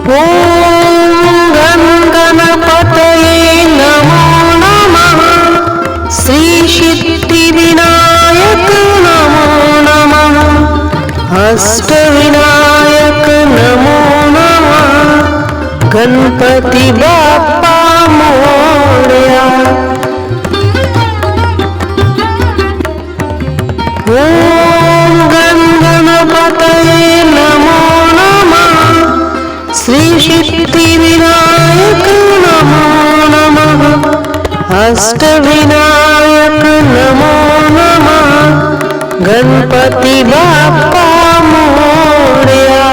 ओम गण गणपतये नमो नमः। श्री सिद्धिविनायक नमो नमः। अष्टविनायक नमो नमः। गणपती बाप्पा मोरया। ओम गण गणपतये नमो नमः। श्री सिद्धिविनायक नमो नमः। अष्टविनायक नमो नमः। गणपती बाप्पा मोरया।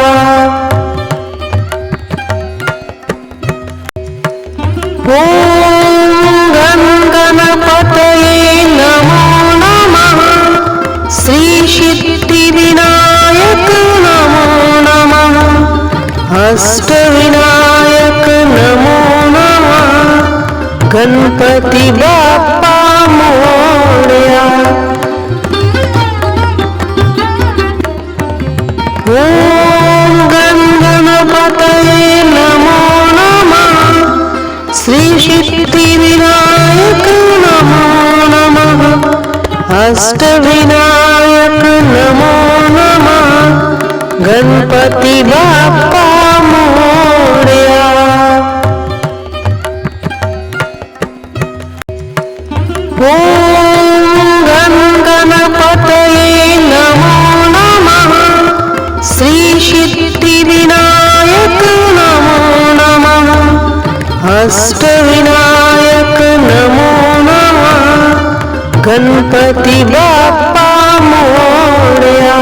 ओम गण गणपतये नमो नमः। श्री सिद्धिविनायक नमो नमः। अष्टविनायक नमो नमः। गणपती बाप्पा मोरया। ओम गण गणपतये नमो नमः। श्री सिद्धिविनायक नमो नमः। अष्टविनायक नमो नमः। गणपती बाप्पा मोरया। ओम गण गणपतये नमो नमः। श्री सिद्धिविनायक नमो नमः। अष्टविनायक नमो नमः। गणपती बाप्पा मोरया।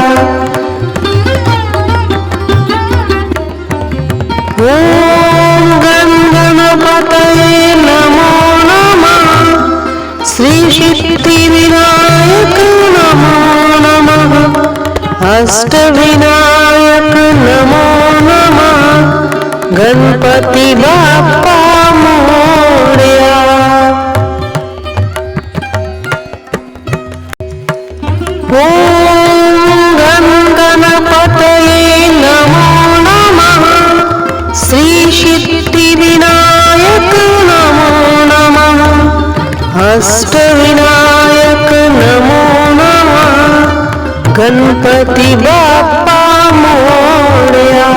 ओम गण गणपतये नमो नमः। श्री सिद्धिविनायक नमो नमः। अष्टविनायक नमो नमः। गणपती बाप्पा मोरया। ओम गण गणपतये नमो नमः। श्री सिद्धिविनायक नमो नमः। अष्टविनायक नमो नमः। गणपती बाप्पा मोरया।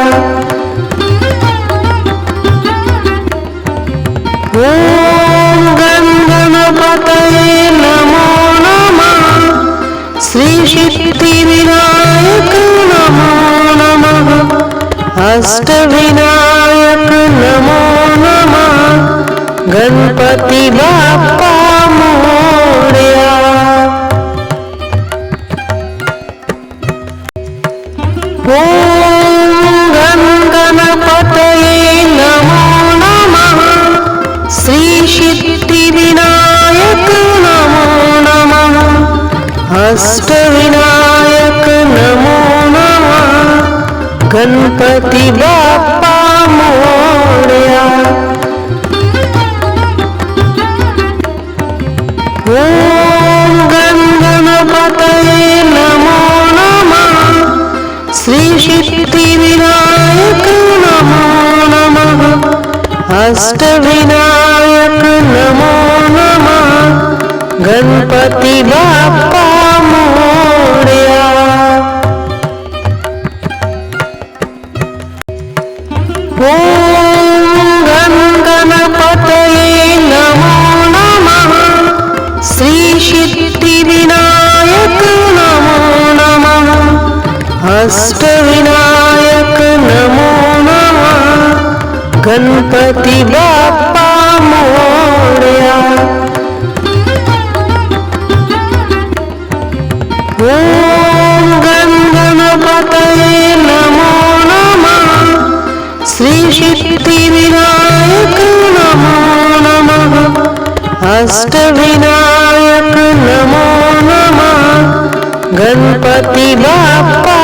ओम गण गणपतये नमो नमः। श्री सिद्धिविनायक नमो नमः। अष्टविनायक नमो नमः। गणपती बाप्पा मोरया। ओम गण गणपतये नमो नमः। श्री सिद्धिविनायक नमो नमः। अष्टविनायक नमो नमः। गणपती बाप्पा मोरया। ओम गण गणपतये नमो नमः। श्री सिद्धिविनायक नमो नमः। अष्टविनायक नमो नमः। गणपती बाप्पा मोरया। ओम गण गणपतये नमो नमः। श्री सिद्धिविनायक नमो नमः। अष्टविनायक नमो नमः। गणपती बाप्पा मोरया। ओम गण गणपतये नमो नमः। श्री सिद्धिविनायक नमो नमः। अष्टविनायक नमो नमः। गणपती बाप्पा